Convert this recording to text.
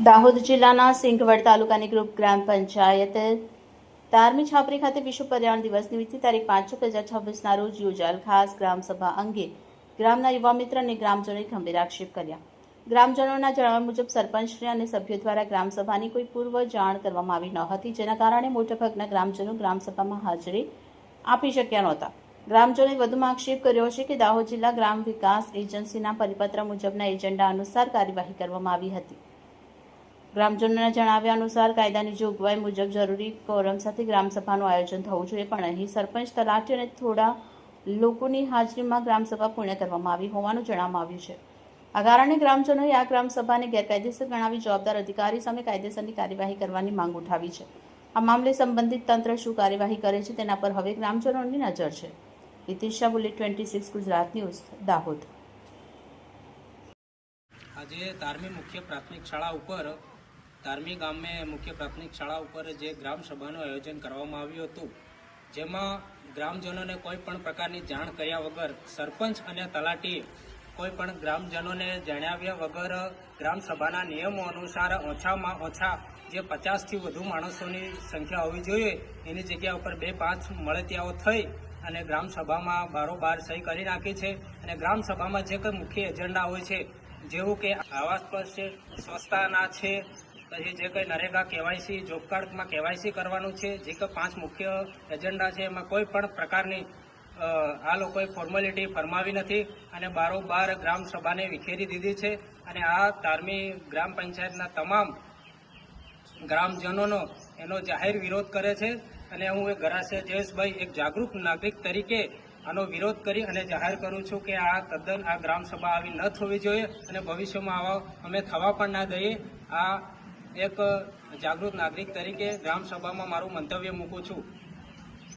દાહોદ જિલ્લાના સિંગવડ તાલુકાની ગ્રુપ ગ્રામ પંચાયત તારમી છાપરી ખાતે વિશ્વ પર્યાવરણ દિવસ નિમિત્તે તારીખ 5/6/2026ના રોજ યોજાયેલ ખાસ ગ્રામ સભા અંગે ગ્રામના યુવા મિત્ર અને ગ્રામજનોએ ગંભીર આક્ષેપ કર્યા. ગ્રામજનોના જણાવ્યા મુજબ સરપંચશ્રી અને સભ્યો દ્વારા ગ્રામસભાની કોઈ પૂર્વ જાણ કરવામાં આવી ન હતી, જેના કારણે મોટાભાગના ગ્રામજનો ગ્રામસભામાં હાજરી આપી શક્યા નહોતા. ગ્રામજનોએ વધુમાં આક્ષેપ કર્યો છે કે દાહોદ જિલ્લા ગ્રામ વિકાસ એજન્સીના પરિપત્ર મુજબના એજન્ડા અનુસાર કાર્યવાહી કરવામાં આવી હતી. ગ્રામજનોના જણાવ્યા અનુસાર કાયદાની જોગવાઈ મુજબ જરૂરી કોરમ સાથે ગ્રામસભાનું આયોજન થવું જોઈએ, પણ અહીં સરપંચ, તલાટી અને થોડા લોકોની હાજરીમાં ગ્રામસભા પૂર્ણ કરવામાં આવી હોવાનું જણાવવામાં આવ્યું છે. આ કારણે ગ્રામજનોએ આ ગ્રામસભાને ગેરકાયદેસર ગણાવી જવાબદાર અધિકારી સામે કાયદેસરની કાર્યવાહી કરવાની માંગ ઉઠાવી છે. આ મામલે સંબંધિત તંત્ર શું કાર્યવાહી કરે છે તેના પર હવે ગ્રામજનોની નજર છે. Hitesh bullet 26 Gujarat news, Dahod. આજે તારમી મુખ્ય પ્રાથમિક શાળા ઉપર તારમી ગામે મુખ્ય પ્રાથમિક શાળા ઉપર જે ગ્રામસભાનું આયોજન કરવામાં આવ્યું હતું, જેમાં ગ્રામજનોને કોઈ પણ પ્રકારની જાણ કર્યા વગર સરપંચ અને તલાટીએ કોઈ પણ ગ્રામજનોને જણાવ્યા વગર ગ્રામસભાના નિયમો અનુસાર ઓછામાં ઓછા જે 50થી વધુ માણસોની સંખ્યા હોવી જોઈએ એની જગ્યા ઉપર 2-5 મળતિયાઓ થઈ અને ગ્રામસભામાં બારોબાર સહી કરી નાખી છે. અને ગ્રામસભામાં જે કંઈ મુખ્ય એજન્ડા હોય છે, જેવું કે આવાસ પર છે, સ્વચ્છતાના છે, પછી જે કંઈ નરેગા કેવાયસી, જોબ કાર્ડમાં કેવાયસી કરવાનું છે, જે કંઈ 5 મુખ્ય એજન્ડા છે, એમાં કોઈ પણ પ્રકારની આ લોકોએ ફોર્માલિટી ફરમાવી નથી અને બારોબાર ગ્રામસભાને વિખેરી દીધી છે. અને આ તારમી ગ્રામ પંચાયતના તમામ ગ્રામજનોનો એનો જાહેર વિરોધ કરે છે. અને હું એક ગરાસિયા જયેશભાઈ, એક જાગૃત નાગરિક તરીકે આનો વિરોધ કરી અને જાહેર કરું છું કે આ તદ્દન આ ગ્રામસભા આવી ન થવી જોઈએ અને ભવિષ્યમાં આવા અમે થવા પણ ના દઈએ. આ એક જાગૃત નાગરિક તરીકે ગ્રામસભામાં મારું મંતવ્ય મૂકું છું.